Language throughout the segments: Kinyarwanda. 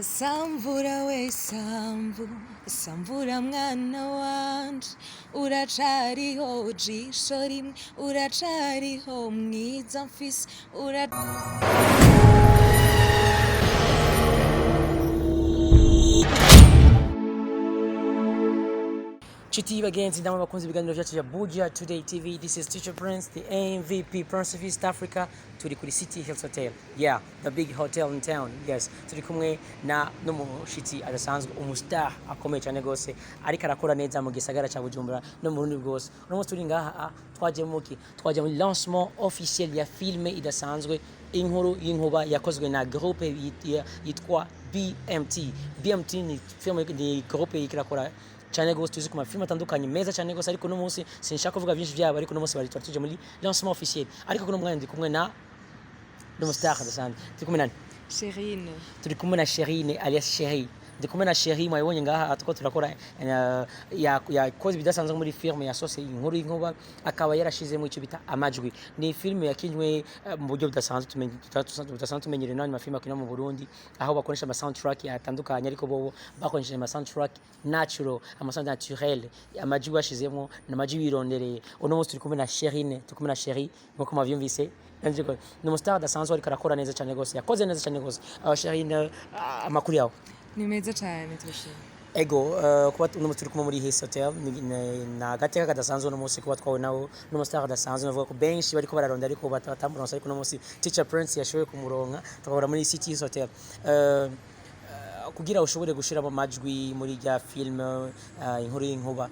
Samvura we samvu, samvura mwana wanje, uracariho jisho rimwe, uracariho mwiza mfise, Chiti bagenzi namwe bakunze ibiganiro byacu bya Buja Today TV. This is Teacher Prince, the MVP Prince of East Africa. Turi kuri City Hills Hotel. Yeah, the big hotel in town. Yes, turi kumwe na n'umushitsi adasanzwe umustar akomeye cyane gose ariko arakora neza mu gisagara cya Bujumbura no mu Burundi bwose. Uno munsi turi ngaha twaje muri lancement officiel ya filme idasanzwe inkuru y'inkuba yakozwe na groupe yitwa BMT. BMT ni filme ni groupe ikirakora cyane gose tuzi ku mafilme atandukanye meza cyane gose, ariko no munsi sinshaka kuvuga byinshi byabo, ariko no munsi bari tuje muri lancement officiel. Ariko kuno mwanya ndi kumwe na n'umustar adasanzwe. Turi kumwe na Sherine. Turi kumwe na Sherine alias Cherie. Ndi kumwe na Cherie mwayibonye ngaha atuko turakora ya kozi bidasanzwe muri filme ya sose inkuru y'inkuba, akaba yarashizemo icyo bita amajwi. Ni filme yakinwe mu buryo budasanzwe tumenyereye n'andi mafilme akina mu Burundi, aho bakoresha ama soundtrack atandukanye, ariko bo bakoresheje ama soundtrack natural, ama sound naturel, amajwi bashizemo n'amajwi birondereye. Uno munsi turi kumwe na Sherine, turi kumwe na Cherie nkuko mavyumvise. Ni umustar adasanzwe ariko arakora neza cyane gose, yakoze neza cyane gose. Sherine, amakuru yawe? Ni meza cyane turashimye. Ego, kuba uno turi kumwe muri Hills Hotel na gateka kadasanzwe uno munsi kuba twawe nawo n'umustar adasanzwe, navuga ko benshi bariko bararonda ariko batamuronsa, ariko uno munsi Teacher Prince yashoboye kumuronka tukabura muri City Hills Hotel. Kugira ushobore gushiramo amajwi muri ya filme inkuru y'inkuba,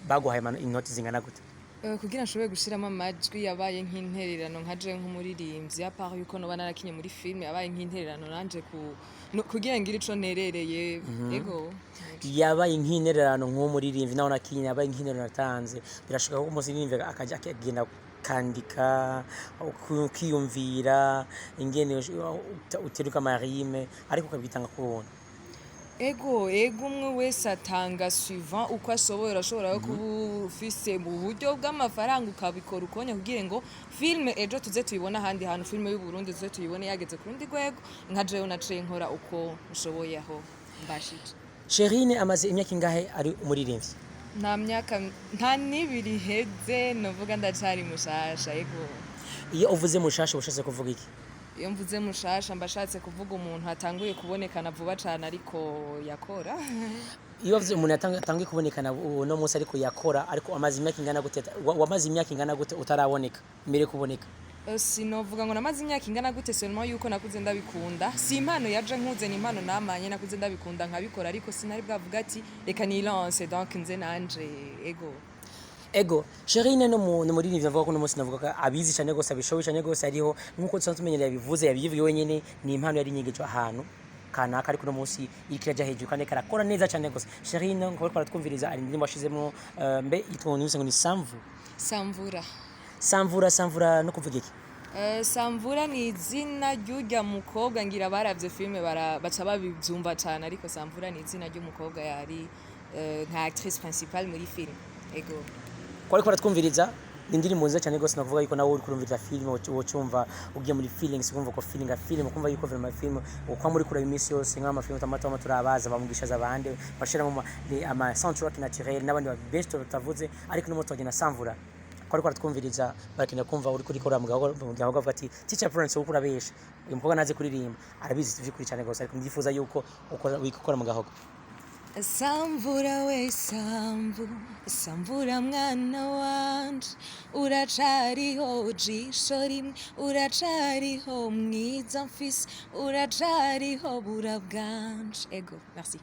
baguhaye inoti zingana gute? Kugira nshobore gushiramo amajwi yabaye nk'intererano nkaje nk'umuririmbyi, apart yuko no banarakinye muri filme yabaye nk'intererano nanje kugira ngira ico nerereye. Ego yabaye nk'intererano nk'umuririmbyi naho nakinye, yabaye nk'intererano natanze. Birashoboka ko umuririmbyi akaja akagenda kandika ukiyumvira ingene uteruka marime ariko ukabitanga kubona. Ego umwe wese atanga suivant uko ashobora kuba ufise mu buryo bw'amafaranga ukabikora ukonya kugira ngo filme ejo tuze tuyibona ahandi hantu, filme y'u Burundi tuze tuyibone yageze ku rundi rwego, nka jewe naciye nkora uko nshoboye aho mbashije. Sherine amaze imyaka ingahe ari umuririmbyi? Nta myaka nta nibiri heze, novuga ndacari mushasha. Ego iyo uvuze mushasha ushatse kuvuga iki? Iyo mvuze mushasha mbashatse kuvuga umuntu atanguye kubonekana vuba cyane ariko yakora. Iyo uvuze umuntu atanguye kubonekana no munsi ariko yakora, ariko amaze imyaka ingana gute? Wamaze imyaka ingana gute utaraboneka mbere kuboneka? Sinovuga ngo namaze imyaka ingana gute, seulement yuko nakuze ndabikunda. Si impano yaje nkuze, ni impano namanye nakuze ndabikunda nkabikora, ariko sinari bwavuga ati reka ni lance donc nze nanje. Ego, Sherine no muri nivyo navuga ko no munsi navuga ko abizi cyane gose, abishoboye cyane gose, ariho nkuko dusanzwe tumenyereye yabivuze yabivuye wenyene, ni impano yari nyigejo ahantu kanaka, ariko no munsi ikiraja hejuru kandi karakora neza cyane gose. Sherine ngo bariko baratwumviriza ari ndimo washizemo mbe itwonye ngo ni Samvura no kuvuga iki? Samvura ni izina ry'urya mukobwa, ngira baravye filme baca babivyumva cyane, ariko Samvura ni izina ry'umukobwa yari nka actrice principale muri film. Ego ariko baratwumviriza indirimbo nziza cyane gose, navuga yuko nawe uri kurumvira filme wocumva ugiye muri feelings, kumva ko feelinga filme, kumva yuko vraiment filme uko muri kuraba imisi yose nk'ama filme tamata turabaza bamugisha zabande bashira mu ama soundtrack naturel n'abandi ba best batavuze, ariko no mutogena Samvura ariko baratwumviriza bakeneye kumva uri kuri kora mugabo bavuga ati Teacher Prince uko urabesha uyu mukobwa naze kuririmba arabizi tuvye cyane gose, ariko ndifuza yuko ukora mu gahogo. Samvura we samvura mwana wanje, uracariho jisho rimwe, uracariho mwiza mfise, uracariho bura bwanje. Ego merci.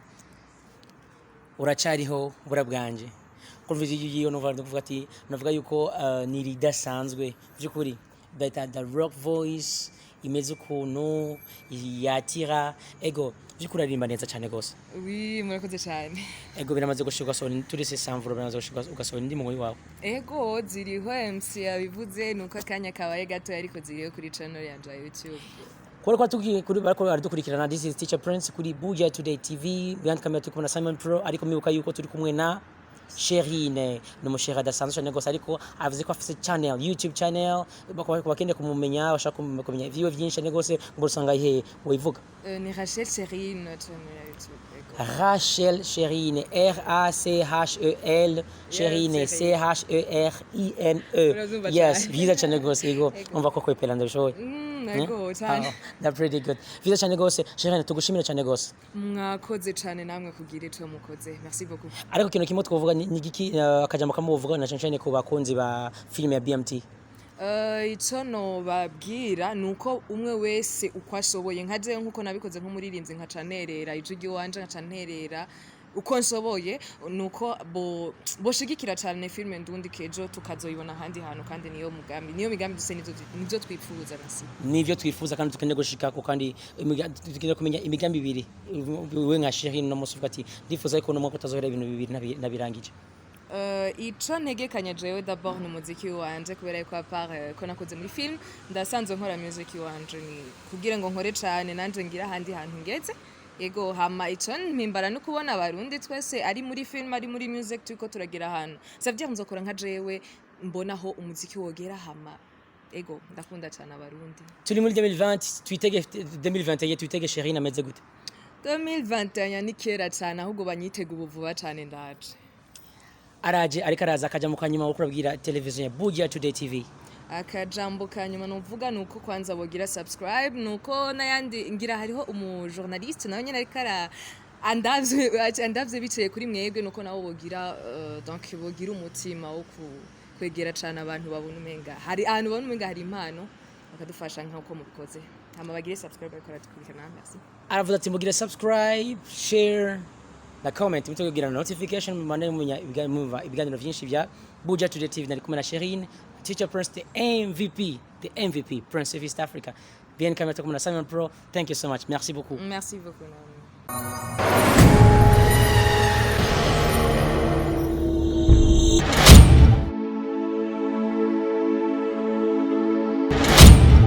Uracariho bura bwanje kumviza iyo novuga ati navuga yuko ni ridasanzwe byukuri, the rock voice imeze ukuntu yatira. Ego byukuri aririmba neza cyane gose. Oui, murakoze cyane. Ego biramaze gushika so turi se Samvura biramaze gushika ugasoma indi mu wawe. Ego ziriho MC yabivuze nuko akanya kabaye gato, ariko ziriho kuri channel yanje ya YouTube. Kwa tuki kuri barako aradukurikirana, this is Teacher Prince kuri Buja Today TV, behind camera turi kumwe na Simon Pro, ariko mibuka yuko turi kumwe na Sherine ni umusheri adasanzwe cyane gose ariko avuze ko afite channel YouTube channel bakeneye kumumenya bashaka kumenya ibyiwe byinshi cyane gose ngo usanga ihe wivuga ni Rachel Sherine channel ya YouTube. Rachel Sherine RACHEL Sherine CHERINE. Yes, vyiza cyane gose yego umva ko kwepela ndabishoboye. Ego cyane. That's pretty good. Vyiza cyane gose Sherine tugushimira cyane gose. Mwakoze cyane namwe kugira ico mukoze. Merci beaucoup. Ariko kintu kimwe twovuga ni giki akajambo kamuvuga na cyane ku bakunzi ba film ya BMT. Icyo nobabwira ni uko umwe wese uko ashoboye nka jewe nk'uko nabikoze nk'umuririmbyi nkaca nterera ijwi ry'iwanje nkaca nterera uko nshoboye ni uko boshigikira cyane filime Ndundi Kejo tukazoyibona ahandi hantu kandi niyo migambi duse nivyo twifuza nasi nivyo twifuza kandi tukeneye gushika ko kandi tukeneye kumenya imigambi ibiri we nka Sherine no musuvuga ati ndifuza ko no mwako tazohera ibintu bibiri nabirangije. Ico ntegekanya jewe d'abord ni umuziki wanje kubera yuko apart ko nakoze muri film ndasanzwe nkora music wanje ni kugira ngo nkore cane nanje ngira ahandi hantu ngeze ego hama ico mpimbara no kubona abarundi twese ari muri film ari muri music turiko turagira ahantu savye nzokora nka jewe mbonaho umuziki wogera hama ego ndakunda cyane abarundi. Turi muri 2020 twitege Sherine ameze gute? 2021 ni kera cyane ahubwo banyitega ubuvuba cyane ndaje. Araje ariko araza akaja mu kanyuma wo kurabwira televiziyo ya Buja Today TV. Akajambo kanyuma nuvuga nuko kwanza bogira subscribe nuko nayandi ngira hariho umujournaliste nawe nyene ariko andavye biciye kuri mwebwe nuko nawo bogira donc bogira umutima wo kwegera cyane abantu babona umenga hari ahantu babona umenga hari impano bakadufasha nk'uko mubikoze hama bagire subscribe ariko ratukurikirana. Merci. Aravuze ati mugire subscribe, share na comment mutogira notification mumane munya ibiganiro byinshi bya Buja Today TV nari kumwe na Sherine Teacher Prince the MVP Prince of East Africa. Bien camera tukumana Simon Pro. Thank you so much. Merci beaucoup. Merci beaucoup.